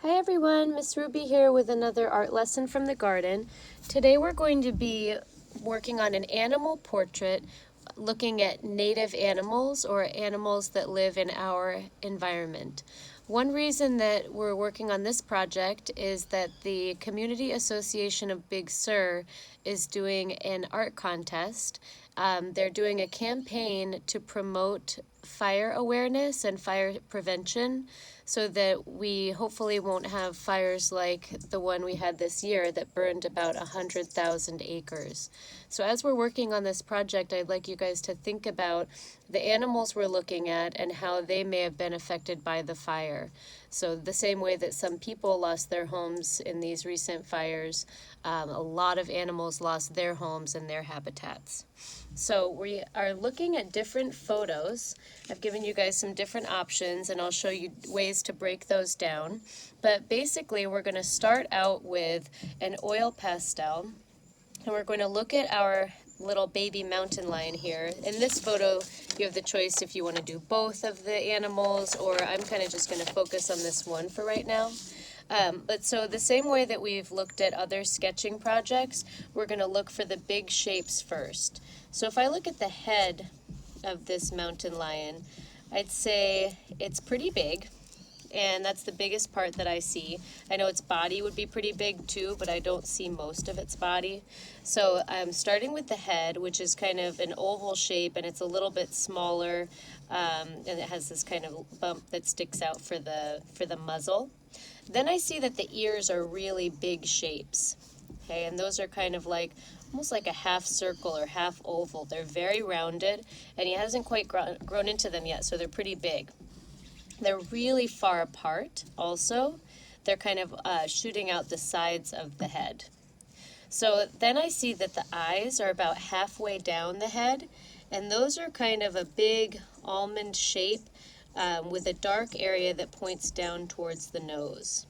Hi everyone, Miss Ruby here with another art lesson from the garden. Today we're going to be working on an animal portrait looking at native animals or animals that live in our environment. One reason that we're working on this project is that the Community Association of Big Sur is doing an art contest. They're doing a campaign to promote fire awareness and fire prevention so that we hopefully won't have fires like the one we had this year that burned about 100,000 acres. So as we're working on this project, I'd like you guys to think about the animals we're looking at and how they may have been affected by the fire. So the same way that some people lost their homes in these recent fires, a lot of animals lost their homes and their habitats. So we are looking at different photos. I've given you guys some different options and I'll show you ways to break those down. But basically we're going to start out with an oil pastel and we're going to look at our little baby mountain lion here. In this photo, you have the choice if you want to do both of the animals, or I'm kind of just going to focus on this one for right now. But so the same way that we've looked at other sketching projects, we're going to look for the big shapes first. So if I look at the head of this mountain lion, I'd say it's pretty big. And that's the biggest part that I see. I know its body would be pretty big too, but I don't see most of its body. So I'm starting with the head, which is kind of an oval shape, and it's a little bit smaller, and it has this kind of bump that sticks out for the muzzle. Then I see that the ears are really big shapes, okay, and those are kind of like almost like a half circle or half oval. They're very rounded, and he hasn't quite grown into them yet, so they're pretty big. They're really far apart also. They're kind of shooting out the sides of the head. So then I see that the eyes are about halfway down the head, and those are kind of a big almond shape with a dark area that points down towards the nose.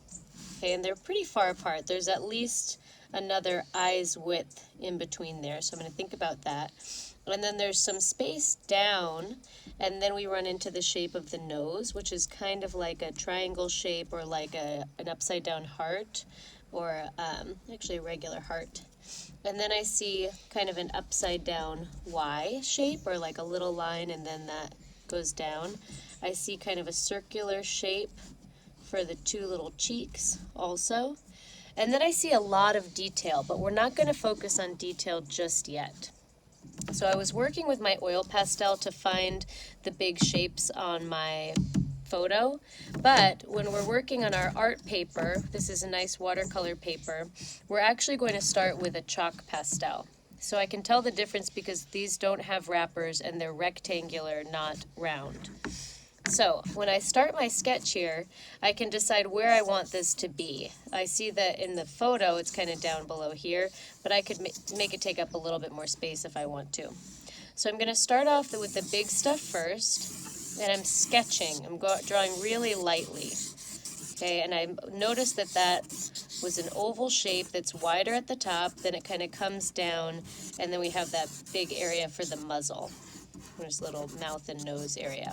Okay, and they're pretty far apart. There's at least another eye's width in between there, so I'm going to think about that. And then there's some space down, and then we run into the shape of the nose, which is kind of like a triangle shape or like an upside down heart, or actually a regular heart. And then I see kind of an upside down Y shape, or like a little line and then that goes down. I see kind of a circular shape for the two little cheeks also. And then I see a lot of detail, but we're not going to focus on detail just yet. So I was working with my oil pastel to find the big shapes on my photo, but when we're working on our art paper, this is a nice watercolor paper, we're actually going to start with a chalk pastel. So I can tell the difference because these don't have wrappers and they're rectangular, not round. So when I start my sketch here, I can decide where I want this to be. I see that in the photo it's kind of down below here, but I could make it take up a little bit more space if I want to. So I'm going to start off with the big stuff first, and I'm sketching. I'm drawing really lightly. Okay, and I noticed that that was an oval shape that's wider at the top, then it kind of comes down, and then we have that big area for the muzzle. There's a little mouth and nose area.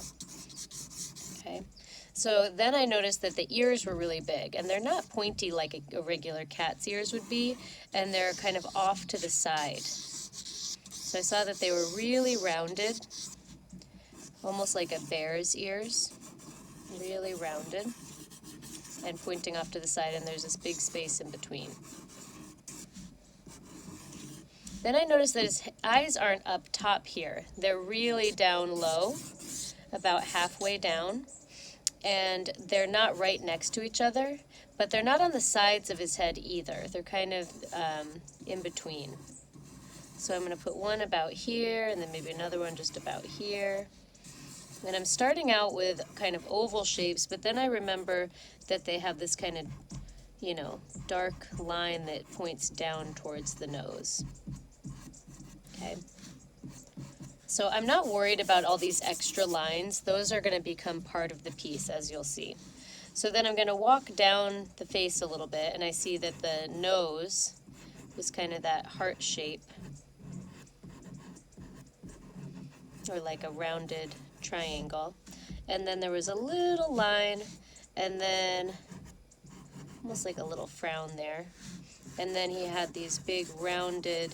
Okay, so then I noticed that the ears were really big, and they're not pointy like a regular cat's ears would be, and they're kind of off to the side. So I saw that they were really rounded, almost like a bear's ears, really rounded, and pointing off to the side, and there's this big space in between. Then I noticed that his eyes aren't up top here. They're really down low, about halfway down. And they're not right next to each other, but they're not on the sides of his head either. They're kind of in between. So I'm going to put one about here, and then maybe another one just about here. And I'm starting out with kind of oval shapes, but then I remember that they have this kind of, dark line that points down towards the nose. Okay. So I'm not worried about all these extra lines. Those are going to become part of the piece, as you'll see. So then I'm going to walk down the face a little bit, and I see that the nose was kind of that heart shape, or like a rounded triangle. And then there was a little line, and then almost like a little frown there. And then he had these big rounded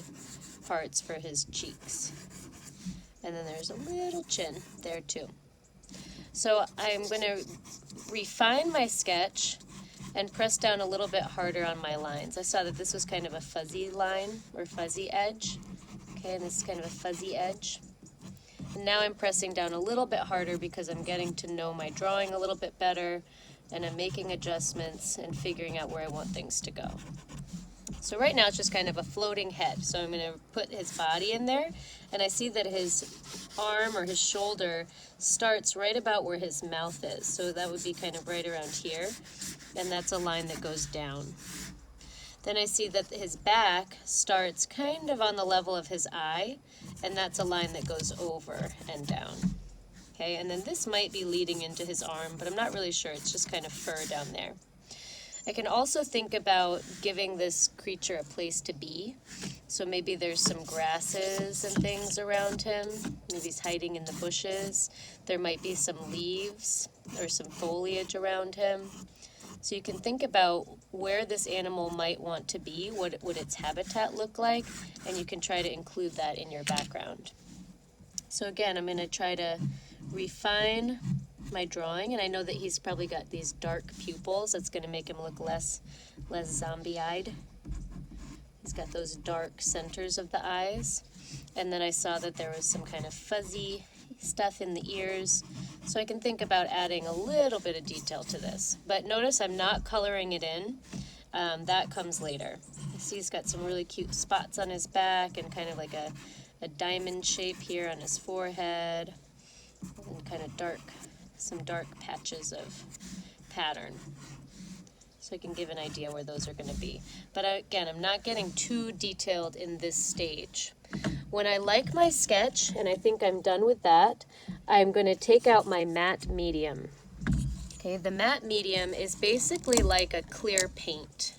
parts for his cheeks. And then there's a little chin there too. So I'm going to refine my sketch and press down a little bit harder on my lines. I saw that this was kind of a fuzzy line or fuzzy edge. Okay, and this is kind of a fuzzy edge. And now I'm pressing down a little bit harder because I'm getting to know my drawing a little bit better, and I'm making adjustments and figuring out where I want things to go. So right now it's just kind of a floating head. So I'm going to put his body in there, and I see that his arm or his shoulder starts right about where his mouth is. So that would be kind of right around here, and that's a line that goes down. Then I see that his back starts kind of on the level of his eye, and that's a line that goes over and down. Okay, and then this might be leading into his arm, but I'm not really sure. It's just kind of fur down there. I can also think about giving this creature a place to be. So maybe there's some grasses and things around him. Maybe he's hiding in the bushes. There might be some leaves or some foliage around him. So you can think about where this animal might want to be, what would its habitat look like, and you can try to include that in your background. So again, I'm going to try to refine my drawing, and I know that he's probably got these dark pupils. That's going to make him look less zombie-eyed. He's got those dark centers of the eyes. And then I saw that there was some kind of fuzzy stuff in the ears. So I can think about adding a little bit of detail to this. But notice I'm not coloring it in. That comes later. You see he's got some really cute spots on his back and kind of like a diamond shape here on his forehead. And kind of some dark patches of pattern. So I can give an idea where those are going to be. But again, I'm not getting too detailed in this stage. When I like my sketch, and I think I'm done with that, I'm going to take out my matte medium. Okay, the matte medium is basically like a clear paint.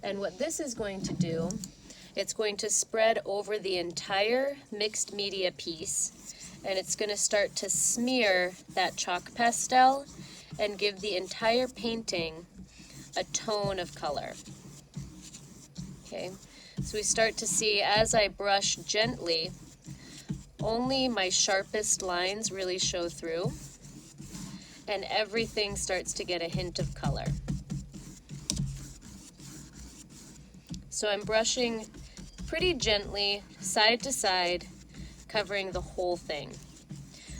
And what this is going to do, it's going to spread over the entire mixed media piece, and it's going to start to smear that chalk pastel and give the entire painting a tone of color. Okay, so we start to see as I brush gently, only my sharpest lines really show through, and everything starts to get a hint of color. So I'm brushing pretty gently, side to side, covering the whole thing.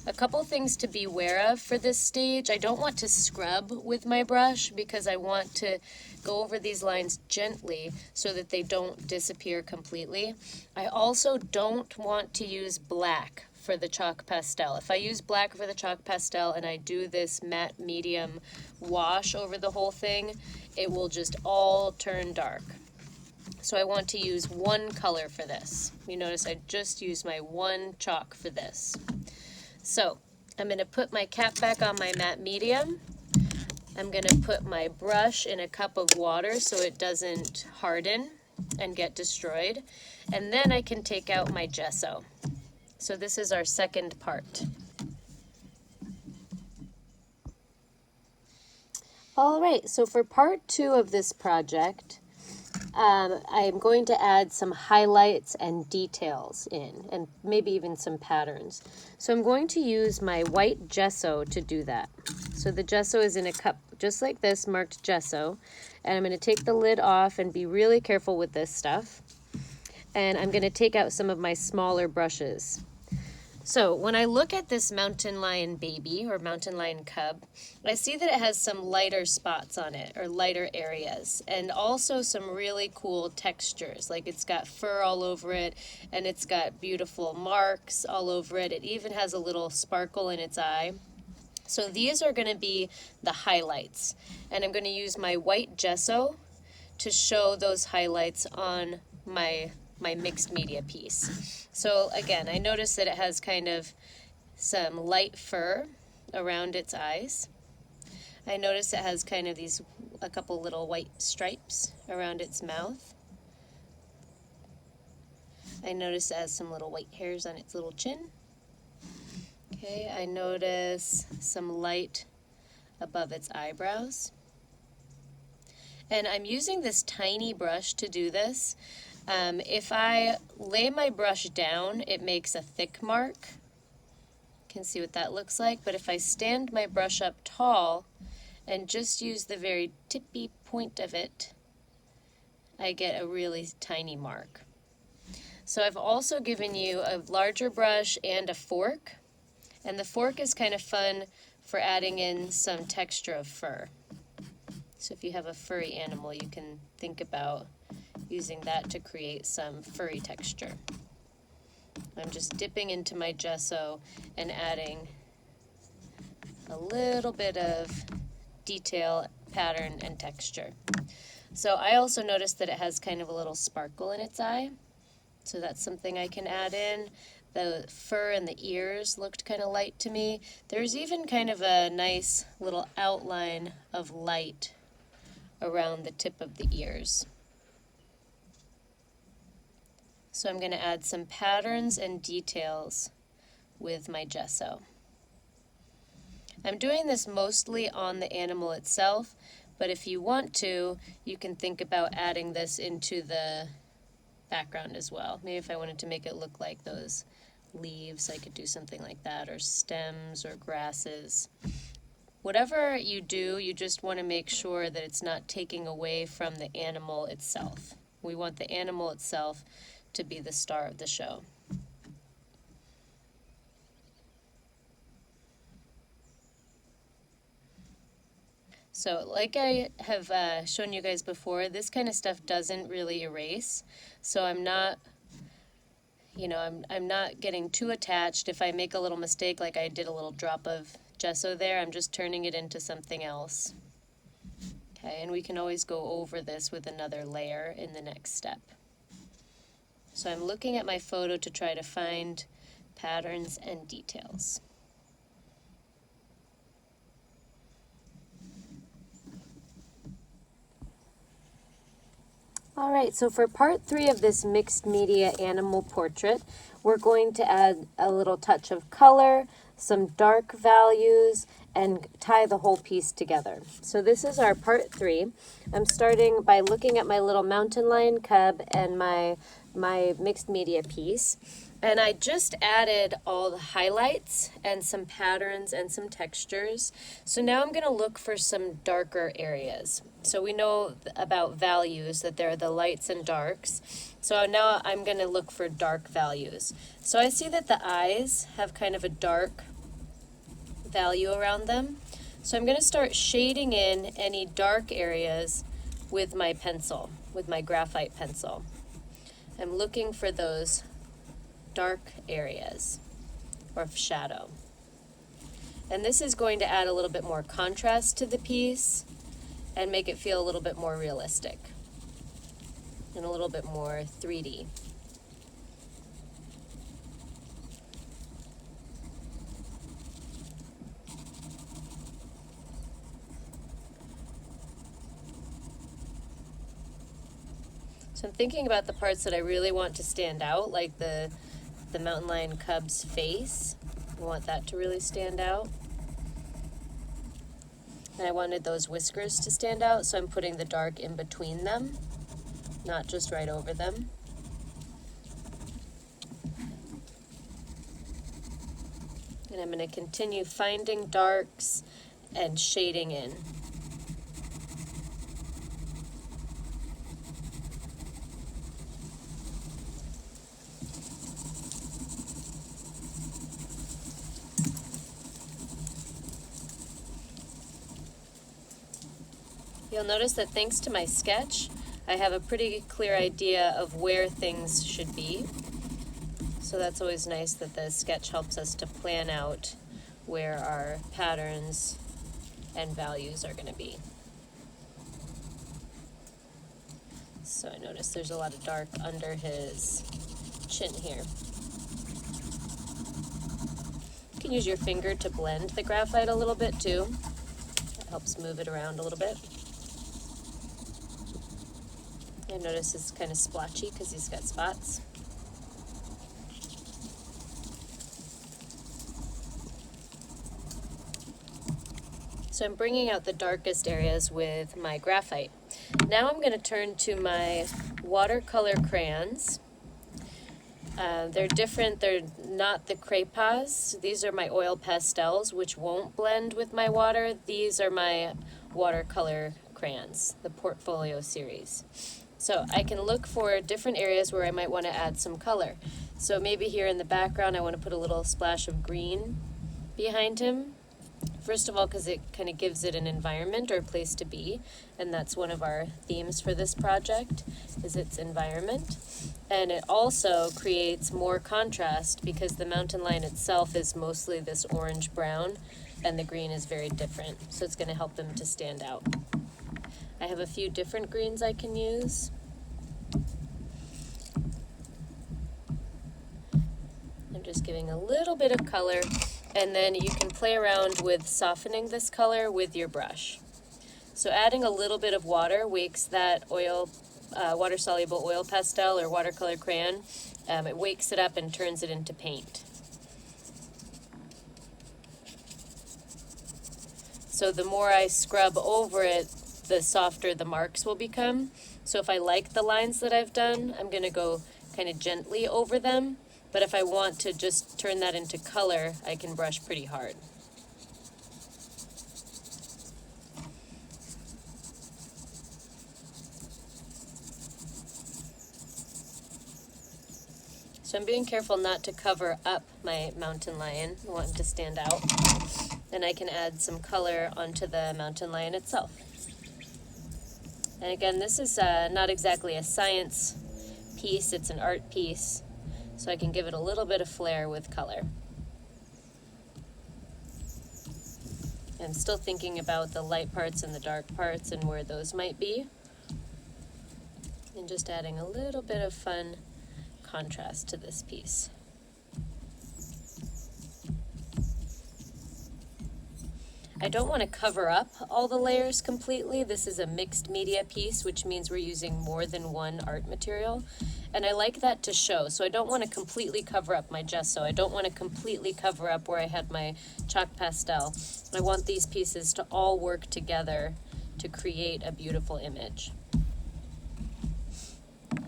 A couple things to be aware of for this stage. I don't want to scrub with my brush because I want to go over these lines gently so that they don't disappear completely. I also don't want to use black for the chalk pastel. If I use black for the chalk pastel and I do this matte medium wash over the whole thing, it will just all turn dark. So I want to use one color for this. You notice I just used my one chalk for this. So I'm going to put my cap back on my matte medium. I'm going to put my brush in a cup of water so it doesn't harden and get destroyed. And then I can take out my gesso. So this is our second part. All right, so for part 2 of this project, I'm going to add some highlights and details in, and maybe even some patterns. So I'm going to use my white gesso to do that. So the gesso is in a cup just like this, marked gesso, and I'm going to take the lid off and be really careful with this stuff. And I'm going to take out some of my smaller brushes. So when I look at this mountain lion baby or mountain lion cub, I see that it has some lighter spots on it or lighter areas, and also some really cool textures. Like it's got fur all over it, and it's got beautiful marks all over it. It even has a little sparkle in its eye. So these are going to be the highlights, and I'm going to use my white gesso to show those highlights on my mixed media piece. So again, I notice that it has kind of some light fur around its eyes. I notice it has kind of a couple little white stripes around its mouth. I notice it has some little white hairs on its little chin. Okay, I notice some light above its eyebrows. And I'm using this tiny brush to do this. If I lay my brush down, it makes a thick mark. You can see what that looks like. But if I stand my brush up tall and just use the very tippy point of it, I get a really tiny mark. So I've also given you a larger brush and a fork. And the fork is kind of fun for adding in some texture of fur. So if you have a furry animal, you can think about using that to create some furry texture. I'm just dipping into my gesso and adding a little bit of detail, pattern, and texture. So I also noticed that it has kind of a little sparkle in its eye. So that's something I can add in. The fur and the ears looked kind of light to me. There's even kind of a nice little outline of light around the tip of the ears. So I'm going to add some patterns and details with my gesso. I'm doing this mostly on the animal itself, but if you want to, you can think about adding this into the background as well. Maybe if I wanted to make it look like those leaves, I could do something like that, or stems or grasses. Whatever you do, you just want to make sure that it's not taking away from the animal itself. We want the animal itself to be the star of the show. So like I have shown you guys before, this kind of stuff doesn't really erase. So I'm not, I'm not getting too attached. If I make a little mistake, like I did a little drop of gesso there, I'm just turning it into something else. Okay, and we can always go over this with another layer in the next step. So I'm looking at my photo to try to find patterns and details. All right, so for part 3 of this mixed media animal portrait, we're going to add a little touch of color, some dark values, and tie the whole piece together. So this is our part 3. I'm starting by looking at my little mountain lion cub and my mixed media piece. And I just added all the highlights and some patterns and some textures. So now I'm going to look for some darker areas. So we know about values, that they're the lights and darks. So now I'm going to look for dark values. So I see that the eyes have kind of a dark value around them. So I'm going to start shading in any dark areas with my pencil, with my graphite pencil. I'm looking for those dark areas or shadow. And this is going to add a little bit more contrast to the piece and make it feel a little bit more realistic and a little bit more 3D. So I'm thinking about the parts that I really want to stand out, like the mountain lion cub's face. I want that to really stand out. And I wanted those whiskers to stand out, so I'm putting the dark in between them, not just right over them. And I'm going to continue finding darks and shading in. You'll notice that thanks to my sketch, I have a pretty clear idea of where things should be. So that's always nice that the sketch helps us to plan out where our patterns and values are going to be. So I notice there's a lot of dark under his chin here. You can use your finger to blend the graphite a little bit too. That helps move it around a little bit. I notice it's kind of splotchy because he's got spots. So I'm bringing out the darkest areas with my graphite. Now I'm going to turn to my watercolor crayons. They're different. They're not the Craypas. These are my oil pastels, which won't blend with my water. These are my watercolor crayons, the Portfolio series. So I can look for different areas where I might want to add some color. So maybe here in the background I want to put a little splash of green behind him. First of all, because it kind of gives it an environment or a place to be, and that's one of our themes for this project, is its environment. And it also creates more contrast because the mountain lion itself is mostly this orange-brown, and the green is very different, so it's going to help them to stand out. I have a few different greens I can use. I'm just giving a little bit of color, and then you can play around with softening this color with your brush. So adding a little bit of water wakes that water-soluble oil pastel or watercolor crayon. It wakes it up and turns it into paint. So the more I scrub over it, the softer the marks will become. So if I like the lines that I've done, I'm going to go kind of gently over them. But if I want to just turn that into color, I can brush pretty hard. So I'm being careful not to cover up my mountain lion. I want him to stand out. Then I can add some color onto the mountain lion itself. And again, this is not exactly a science piece, it's an art piece. So I can give it a little bit of flair with color. I'm still thinking about the light parts and the dark parts and where those might be. And just adding a little bit of fun contrast to this piece. I don't want to cover up all the layers completely. This is a mixed media piece, which means we're using more than one art material. And I like that to show, so I don't want to completely cover up my gesso. I don't want to completely cover up where I had my chalk pastel. I want these pieces to all work together to create a beautiful image.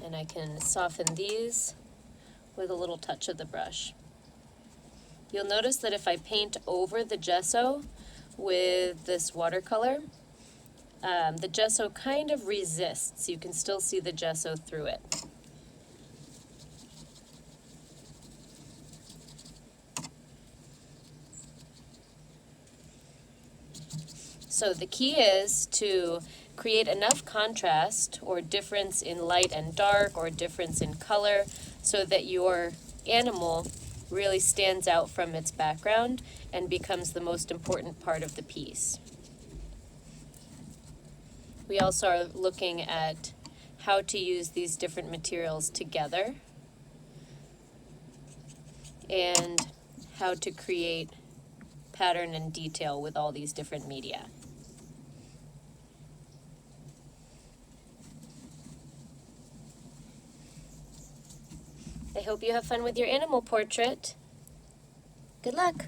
And I can soften these with a little touch of the brush. You'll notice that if I paint over the gesso with this watercolor, the gesso kind of resists. You can still see the gesso through it. So the key is to create enough contrast or difference in light and dark or difference in color so that your animal really stands out from its background and becomes the most important part of the piece. We also are looking at how to use these different materials together and how to create pattern and detail with all these different media. I hope you have fun with your animal portrait. Good luck!